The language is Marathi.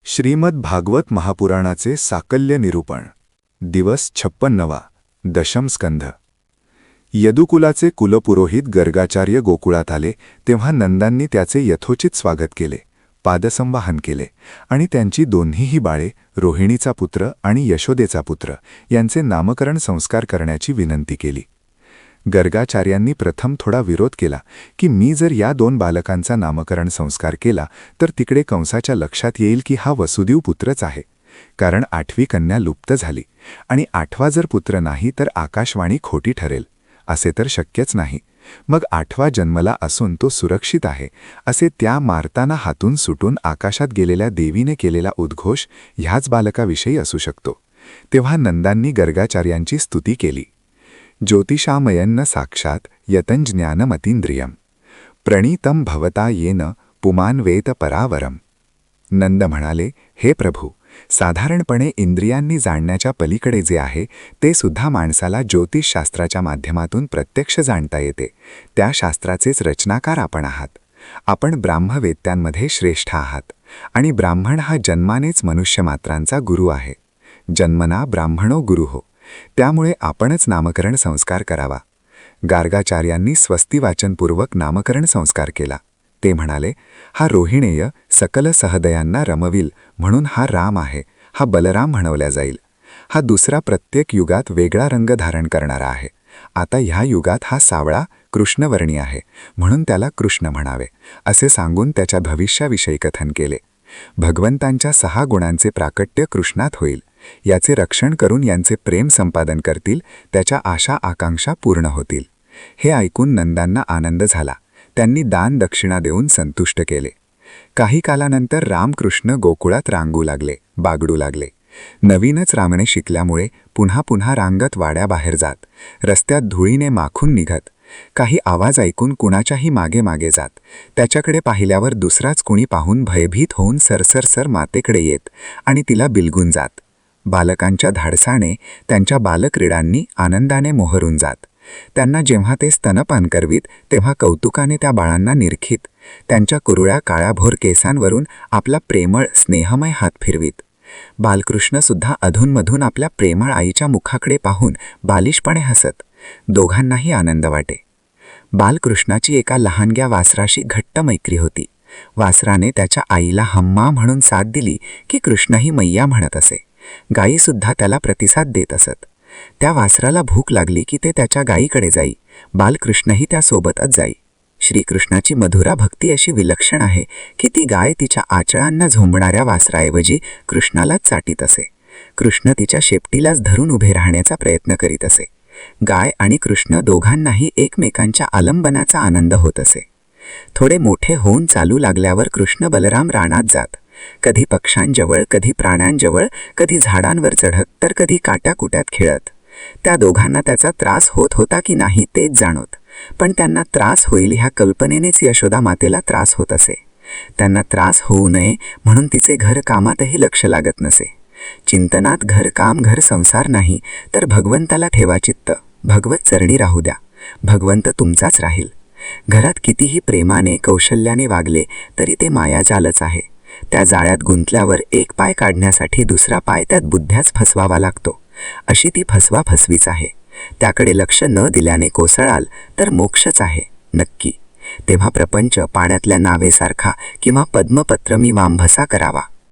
श्रीमद भागवत महापुराणाचे साकल्य निरूपण दिवस 56वा दशम स्कंध। यदुकुलाचे कुलपुरोहित गर्गाचार्य गोकुळात आले तेव्हा नंदांनी त्याचे यथोचित स्वागत केले, पादसंवाहन केले आणि त्यांची दोन्हीही बाळे रोहिणीचा पुत्र आणि यशोदेचा पुत्र यांचे नामकरण संस्कार करण्याची विनंती केली। गर्गाचार्यांनी प्रथम थोडा विरोध केला की मी जर या दोन बालकांचा नामकरण संस्कार केला तर तिकडे कंसाच्या लक्षात येईल की हा वसुदेव पुत्रच आहे, कारण 8वी कन्या लुप्त झाली आणि 8वा जर पुत्र नाही तर आकाशवाणी खोटी ठरेल, असे तर शक्यच नाही। मग 8वा जन्मला असून तो सुरक्षित आहे असे त्या मारताना हातून सुटून आकाशात गेलेल्या देवीने केलेला उद्घोष ह्याच बालकाविषयी असू शकतो। तेव्हा नंदांनी गर्गाचार्यांची स्तुती केली। ज्योतिषामयन्न साक्षात यतंज्ञानमतींद्रियम प्रणीतम भवता येन पुमान वेत परावरम। नंद म्हणाले, हे प्रभू, साधारणपणे इंद्रियांनी जाणण्याच्या पलीकडे जे आहे ते सुद्धा माणसाला ज्योतिषशास्त्राच्या माध्यमातून प्रत्यक्ष जाणता येते। त्या शास्त्राचेच रचनाकार आपण आहात। आपण ब्राह्मवेत्यांमध्ये श्रेष्ठ आहात आणि ब्राह्मण हा जन्मानेच मनुष्यमात्रांचा गुरु आहे। जन्मना ब्राह्मणो गुरु हो, त्यामुळे आपणच नामकरण संस्कार करावा। गार्गाचार्यांनी स्वस्तिवाचनपूर्वक नामकरण संस्कार केला। ते म्हणाले, हा रोहिणेय सकल सहदयांना रमविल म्हणून हा राम आहे, हा बलराम म्हणवल्या जाईल। हा दुसरा प्रत्येक युगात वेगळा रंग धारण करणारा आहे। आता ह्या युगात हा सावळा कृष्णवर्णी आहे म्हणून त्याला कृष्ण म्हणावे, असे सांगून त्याच्या भविष्याविषयी कथन केले। भगवंतांच्या 6 गुणांचे प्राकट्य कृष्णात होईल, याचे रक्षण करून यांचे प्रेम संपादन करतील, त्याच्या आशा आकांक्षा पूर्ण होतील। हे ऐकून नंदांना आनंद झाला। त्यांनी दान दक्षिणा देऊन संतुष्ट केले। काही कालानंतर रामकृष्ण गोकुळात रांगू लागले, बागडू लागले। नवीनच रामणे शिकल्यामुळे पुन्हा पुन्हा रांगत वाड्याबाहेर जात, रस्त्यात धुळीने माखून निघत, काही आवाज ऐकून कुणाच्याही मागे मागे जात, त्याच्याकडे पाहिल्यावर दुसराच कुणी पाहून भयभीत होऊन सरसरसर मातेकडे येत आणि तिला बिलगून जात। बालकांच्या धाडसाने, त्यांच्या बालक्रीडांनी आनंदाने मोहरून जात। त्यांना जेव्हा ते स्तनपान करवीत तेव्हा कौतुकाने त्या बाळांना निरखीत, त्यांच्या कुरळ्या काळ्याभोर केसांवरून आपला प्रेमळ स्नेहमय हात फिरवीत। बालकृष्णसुद्धा अधूनमधून आपल्या प्रेमळ आईच्या मुखाकडे पाहून बालिशपणे हसत। दोघांनाही आनंद वाटे। बालकृष्णाची एका लहानग्या वासराशी घट्ट मैत्री होती। वासराने त्याच्या आईला हम्मा म्हणून साथ दिली की कृष्णही मैया म्हणत असे। गायीसुद्धा त्याला प्रतिसाद देत असत। त्या वासराला भूक लागली की ते त्याच्या गायीकडे जाई, बालकृष्णही त्यासोबतच जाई। श्रीकृष्णाची मधुरा भक्ती अशी विलक्षण आहे की ती गाय तिच्या आचळांना झोंबणाऱ्या वासराऐवजी कृष्णालाच चाटीत असे। कृष्ण तिच्या शेपटीलाच धरून उभे राहण्याचा प्रयत्न करीत असे। गाय आणि कृष्ण दोघांनाही एकमेकांच्या आलंबनाचा आनंद होत असे। थोडे मोठे होऊन चालू लागल्यावर कृष्ण बलराम रानात जात, कधी पक्ष्यांजवळ, कधी प्राण्यांजवळ, कधी झाडांवर चढत तर कधी काट्याकुट्यात खेळत। त्या दोघांना त्याचा त्रास होत होता की नाही तेच जाणोत, पण त्यांना त्रास होईल ह्या कल्पनेनेच यशोदा मातेला त्रास होत असे। त्यांना त्रास होऊ नये म्हणून तिचे घर कामातही लक्ष लागत नसे। चिंतनात घर काम घर संसार नाही तर भगवंताला ठेवा चित्त, भगवत चरणी राहू द्या, भगवंत तुमचाच राहील। घरात कितीही प्रेमाने कौशल्याने वागले तरी ते मायाजालच आहे। त्या जाळ्यात गुंतल्यावर एक पाय काढण्यासाठी दुसरा पाय त्यात बुद्ध्याच फसवावा लागतो, अशी ती फसवा फसवीच आहे। त्याकडे लक्ष न दिल्याने कोसळाल तर मोक्षच आहे नक्की। तेव्हा प्रपंच पाण्यातल्या नावेसारखा किंवा पद्मपत्र मी वांभसा करावा।